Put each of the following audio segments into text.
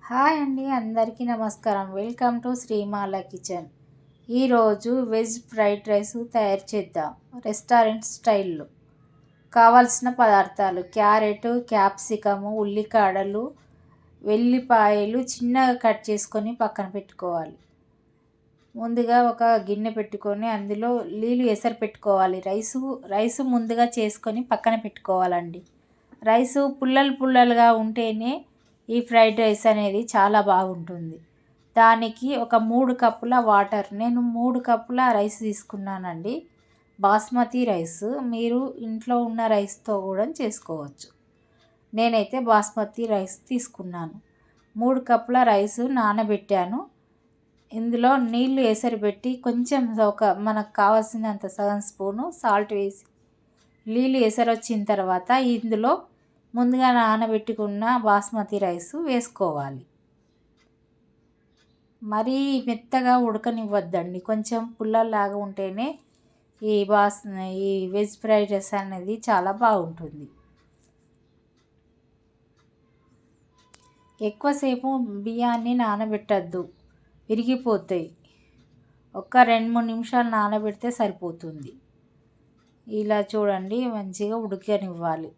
Hi అండి, అందరికీ నమస్కారం. Welcome to శ్రీమాల kitchen. ఈరోజు వెజ్ ఫ్రైడ్ రైస్ తయారు చేద్దాం రెస్టారెంట్ స్టైల్లో. కావాల్సిన పదార్థాలు: క్యారెట్, క్యాప్సికము, ఉల్లికాడలు, వెల్లిపాయలు చిన్నగా కట్ చేసుకొని పక్కన పెట్టుకోవాలి. ముందుగా ఒక గిన్నె పెట్టుకొని అందులో నీళ్ళు ఎసరు పెట్టుకోవాలి. రైసు ముందుగా చేసుకొని పక్కన పెట్టుకోవాలండి. రైసు పుల్లలుగా ఉంటేనే ఈ ఫ్రైడ్ రైస్ అనేది చాలా బాగుంటుంది. దానికి ఒక 3 కప్పుల వాటర్, నేను 3 కప్పుల రైస్ తీసుకున్నానండి. బాస్మతి రైస్. మీరు ఇంట్లో ఉన్న రైస్తో కూడా చేసుకోవచ్చు. నేనైతే బాస్మతి రైస్ తీసుకున్నాను. 3 కప్పుల రైస్ నానబెట్టాను. ఇందులో నీళ్లు ఎసరు పెట్టి కొంచెం మనకు కావాల్సినంత సగం స్పూను సాల్ట్ వేసి నీళ్ళు ఎసరు వచ్చిన తర్వాత ఇందులో ముందుగా నానబెట్టుకున్న బాస్మతి రైస్ వేసుకోవాలి. మరీ మెత్తగా ఉడకనివ్వద్దండి. కొంచెం పుల్లలాగా ఉంటేనే ఈ వెజ్ ఫ్రైడ్ రైస్ అనేది చాలా బాగుంటుంది. ఎక్కువసేపు బియ్యాన్ని నానబెట్టద్దు, విరిగిపోతాయి. ఒక 2-3 నిమిషాలు నానబెడితే సరిపోతుంది. ఇలా చూడండి, మంచిగా ఉడకనివ్వాలి.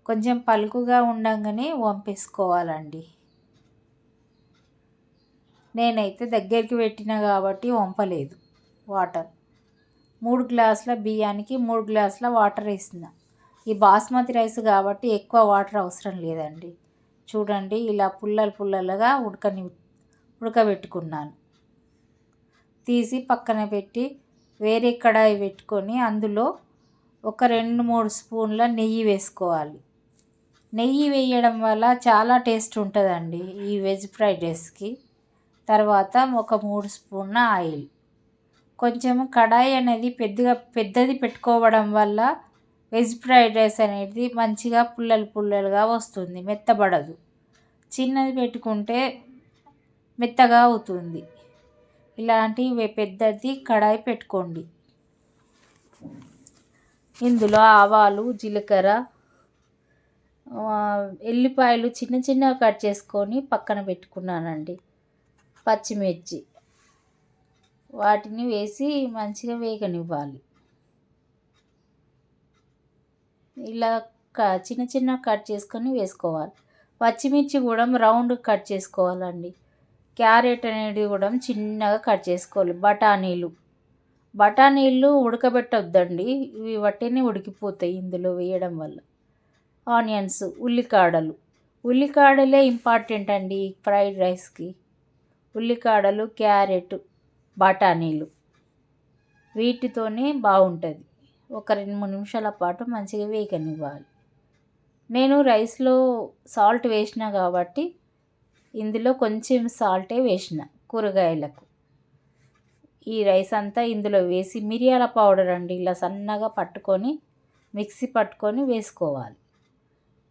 కొంచెం పలుకుగా ఉండగానే వంపేసుకోవాలండి. నేనైతే దగ్గరికి పెట్టినా కాబట్టి వంపలేదు. వాటర్ 3 గ్లాసుల బియ్యానికి 3 గ్లాసుల వాటర్ వేసిన. ఈ బాస్మతి రైస్ కాబట్టి ఎక్కువ వాటర్ అవసరం లేదండి. చూడండి, ఇలా పుల్లలుగా ఉడకబెట్టుకున్నాను. తీసి పక్కన పెట్టి వేరే కడాయి పెట్టుకొని అందులో ఒక 2-3 స్పూన్ల నెయ్యి వేసుకోవాలి. నెయ్యి వేయడం వల్ల చాలా టేస్ట్ ఉంటుందండి ఈ వెజ్ ఫ్రైడ్ రైస్కి. తర్వాత ఒక 3 స్పూన్ల ఆయిల్. కొంచెం కడాయి అనేది పెద్దది పెట్టుకోవడం వల్ల వెజ్ ఫ్రైడ్ రైస్ అనేది మంచిగా పుల్లలుగా వస్తుంది, మెత్తబడదు. చిన్నది పెట్టుకుంటే మెత్తగా అవుతుంది. ఇలాంటి పెద్దది కడాయి పెట్టుకోండి. ఇందులో ఆవాలు, జీలకర్ర, ఎల్లిపాయలు చిన్నగా కట్ చేసుకొని పక్కన పెట్టుకున్నానండి. పచ్చిమిర్చి వాటిని వేసి మంచిగా వేగనివ్వాలి. ఇలా చిన్న కట్ చేసుకొని వేసుకోవాలి. పచ్చిమిర్చి కూడా రౌండ్ కట్ చేసుకోవాలండి. క్యారెట్ అనేది కూడా చిన్నగా కట్ చేసుకోవాలి. బఠానీలు ఉడకబెట్టొద్దండి, ఇవి వట్టినే ఉడికిపోతాయి ఇందులో వేయడం వల్ల. ఆనియన్స్, ఉల్లికాడలే ఇంపార్టెంట్ అండి ఫ్రైడ్ రైస్కి. ఉల్లికాడలు, క్యారెట్, బఠానీలు వీటితోనే బాగుంటుంది. ఒక 2-3 నిమిషాల పాటు మంచిగా వేగనివ్వాలి. నేను రైస్లో సాల్ట్ వేసిన కాబట్టి ఇందులో కొంచెం సాల్టే వేసిన కూరగాయలకు. ఈ రైస్ అంతా ఇందులో వేసి మిరియాల పౌడర్ అండి ఇలా సన్నగా మిక్సీ పట్టుకొని వేసుకోవాలి.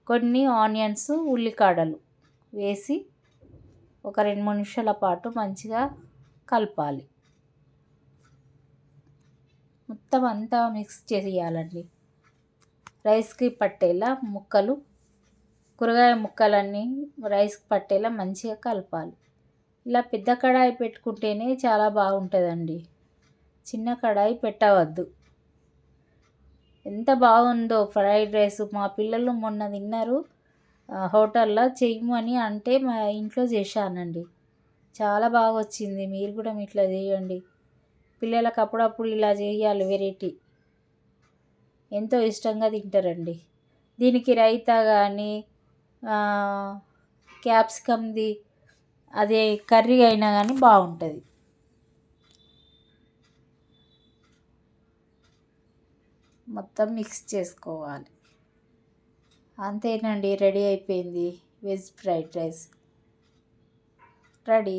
కొన్ని ఆనియన్స్, ఉల్లికాడలు వేసి ఒక 2-3 నిమిషాల పాటు మంచిగా కలపాలి. మొత్తం అంతా మిక్స్ చేయాలండి. రైస్కి పట్టేలా కూరగాయ ముక్కలన్నీ రైస్కి పట్టేలా మంచిగా కలపాలి. ఇలా పెద్ద కడాయి పెట్టుకుంటేనే చాలా బాగుంటుందండి. చిన్న కడాయి పెట్టవద్దు. ఎంత బాగుందో ఫ్రైడ్ రైస్. మా పిల్లలు మొన్న తిన్నారు హోటల్లో, చెయ్యమని అంటే మా ఇంట్లో చేశానండి. చాలా బాగా వచ్చింది. మీరు కూడా ఇట్లా చేయండి. పిల్లలకు అప్పుడప్పుడు ఇలా చేయాలి, వెరైటీ. ఎంతో ఇష్టంగా తింటారండి. దీనికి రైతా కానీ క్యాప్సికమ్ది అదే కర్రీ అయినా కానీ బాగుంటుంది. మొత్తం మిక్స్ చేసుకోవాలి. అంతేనండి, రెడీ అయిపోయింది వెజ్ ఫ్రైడ్ రైస్ రెడీ.